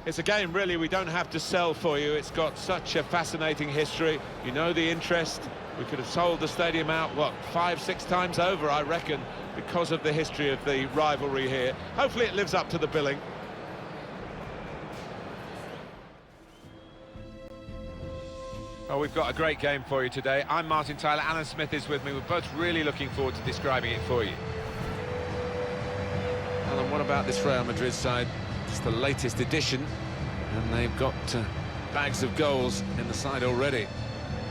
It's a game, really, we don't have to sell for you. It's got such a fascinating history. You know the interest. We could have sold the stadium out, what, 5-6 times over, I reckon, because of the history of the rivalry here. Hopefully it lives up to the billing. Oh, we've got a great game for you today. I'm Martin Tyler, Alan Smith is with me. We're both really looking forward to describing it for you. Alan, what about this Real Madrid side? It's the latest edition, and they've got bags of goals in the side already.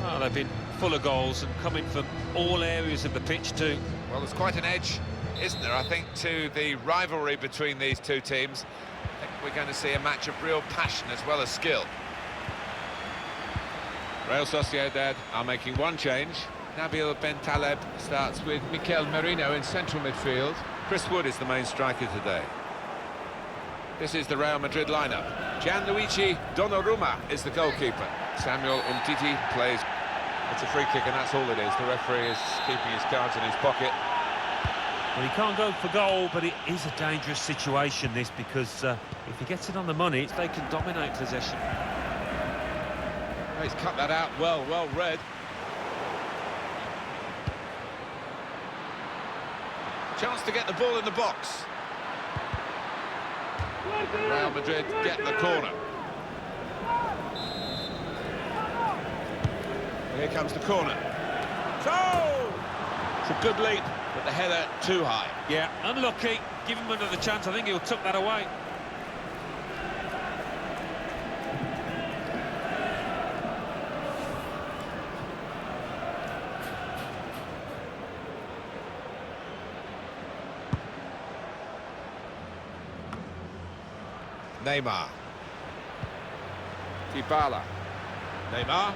Well, they've been full of goals and coming from all areas of the pitch too. Well, there's quite an edge, isn't there, I think, to the rivalry between these two teams. I think we're going to see a match of real passion as well as skill. Real Sociedad are making one change. Nabil Bentaleb starts with Mikel Merino in central midfield. Chris Wood is the main striker today. This is the Real Madrid lineup. Gianluigi Donnarumma is the goalkeeper. Samuel Umtiti plays. It's a free kick and that's all it is. The referee is keeping his cards in his pocket. Well, he can't go for goal, but it is a dangerous situation, this, because if he gets it on the money, they can dominate possession. He's cut that out well read. Chance to get the ball in the box. Real Madrid get the corner. Here comes the corner. So it's a good leap, but the header too high. Yeah, unlucky. Give him another chance. I think he'll tuck that away. Neymar. Dybala. Neymar.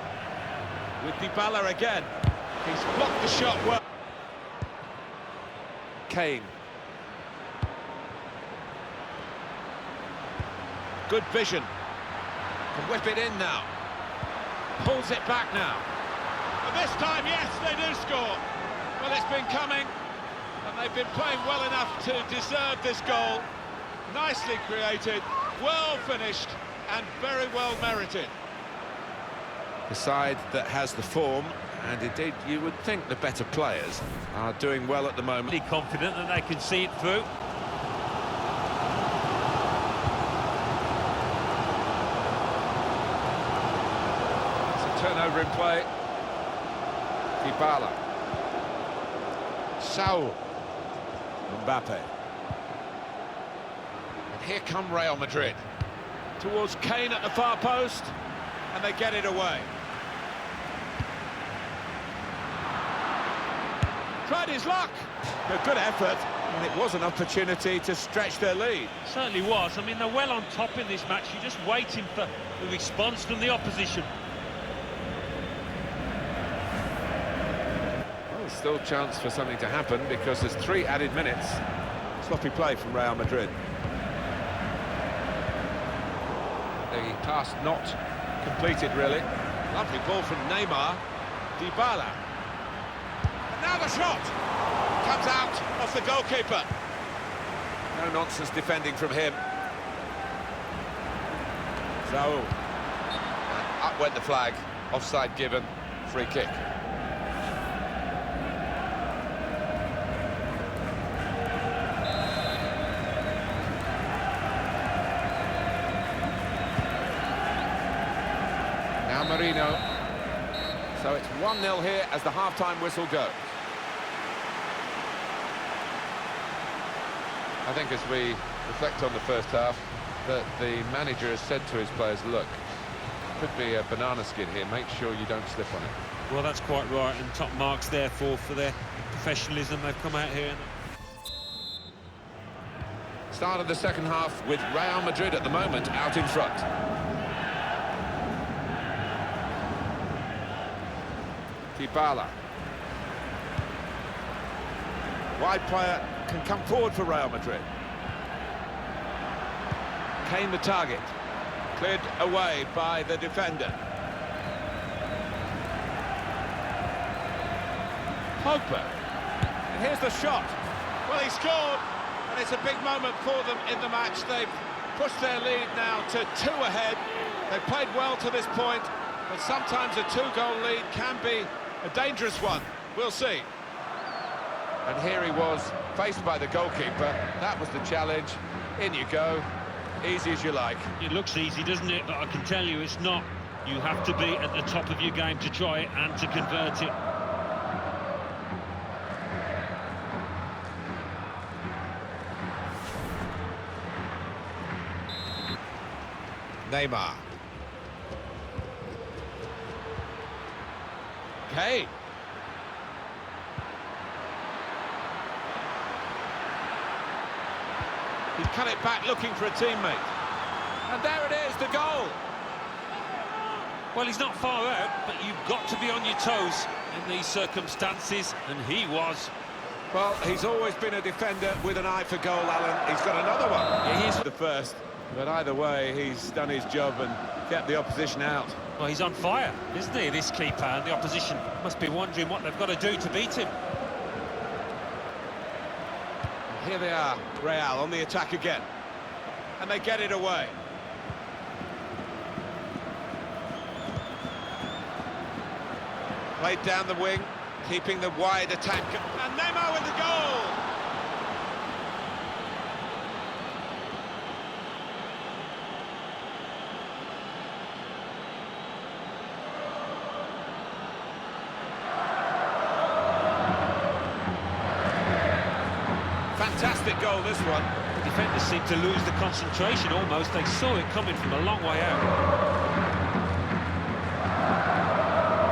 With Dybala again. He's blocked the shot well. Kane. Good vision. Can whip it in now. Pulls it back now. And this time, yes, they do score. Well, it's been coming, and they've been playing well enough to deserve this goal. Nicely created, well finished, and very well merited. The side that has the form, and indeed you would think the better players, are doing well at the moment. Really confident that they can see it through. It's a turnover in play. Dybala. Saul. Mbappe. And here come Real Madrid. Towards Kane at the far post, and they get it away. Tried his luck. A good effort, and it was an opportunity to stretch their lead. Certainly was. I mean, they're well on top in this match. You're just waiting for the response from the opposition. Well, there's still a chance for something to happen because there's 3 added minutes. Sloppy play from Real Madrid. The pass not completed, really. Lovely ball from Neymar. Dybala. Now the shot! Comes out off the goalkeeper. No nonsense defending from him. So, and up went the flag. Offside given. Free kick. Now Marino. So it's 1-0 here as the half-time whistle goes. I think as we reflect on the first half, that the manager has said to his players, look, could be a banana skin here, make sure you don't slip on it. Well, that's quite right, and top marks therefore for their professionalism. They've come out here. Start of the second half with Real Madrid at the moment out in front. Dybala. Wide player can come forward for Real Madrid. Kane the target. Cleared away by the defender. Pogba. And here's the shot. Well, he scored, and it's a big moment for them in the match. They've pushed their lead now to 2 ahead. They've played well to this point, but sometimes a 2-goal lead can be a dangerous one. We'll see. And here he was, faced by the goalkeeper. That was the challenge. In you go. Easy as you like. It looks easy, doesn't it? But I can tell you it's not. You have to be at the top of your game to try it and to convert it. Neymar. Okay. He's cut it back looking for a teammate. And there it is, the goal. Well, he's not far out, but you've got to be on your toes in these circumstances, and he was. Well, he's always been a defender with an eye for goal, Alan. He's got another one. Yeah, he is. The first. But either way, he's done his job and kept the opposition out. Well, he's on fire, isn't he, this keeper? And the opposition must be wondering what they've got to do to beat him. Here they are, Real on the attack again. And they get it away. Played down the wing, keeping the wide attack. And Neymar with the goal! Fantastic goal, this one. The defenders seemed to lose the concentration almost. They saw it coming from a long way out.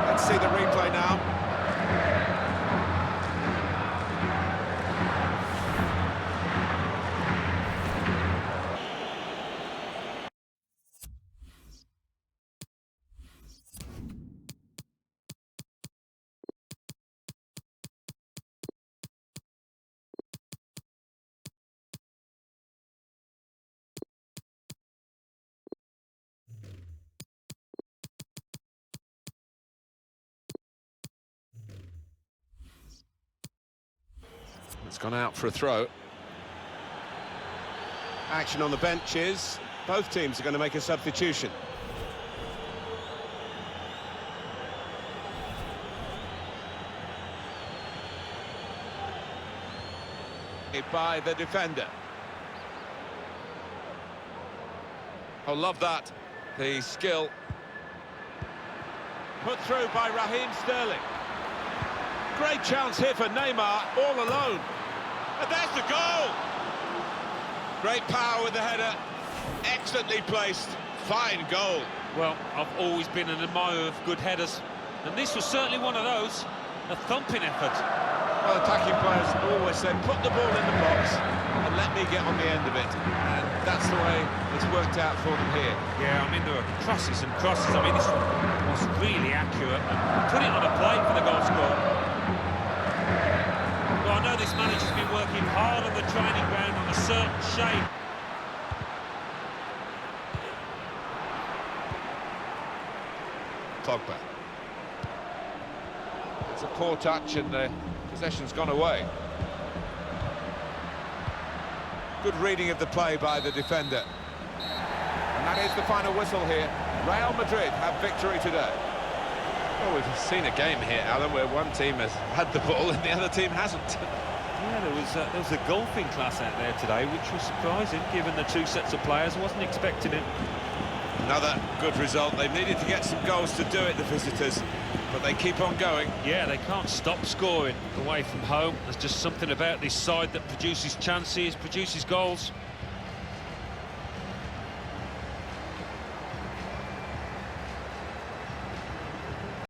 Let's see the replay now. It's gone out for a throw. Action on the benches. Both teams are going to make a substitution. By the defender. Oh, love that. The skill. Put through by Raheem Sterling. Great chance here for Neymar, all alone. And there's the goal! Great power with the header. Excellently placed. Fine goal. Well, I've always been an admirer of good headers, and this was certainly one of those. A thumping effort. Well, attacking players always say, put the ball in the box and let me get on the end of it. And that's the way it's worked out for them here. Yeah, I mean, there were crosses and crosses. I mean, this was really accurate. And put it on a plate for the goal scorer. Well, I know this manager's been working hard on the training ground on a certain shape. Pogba. It's a poor touch and the possession's gone away. Good reading of the play by the defender. And that is the final whistle here. Real Madrid have victory today. Well, we've seen a game here, Alan, where one team has had the ball and the other team hasn't. Yeah, there was a golfing class out there today, which was surprising, given the two sets of players. I wasn't expecting it. Another good result. They needed to get some goals to do it, the visitors, but they keep on going. Yeah, they can't stop scoring away from home. There's just something about this side that produces chances, produces goals.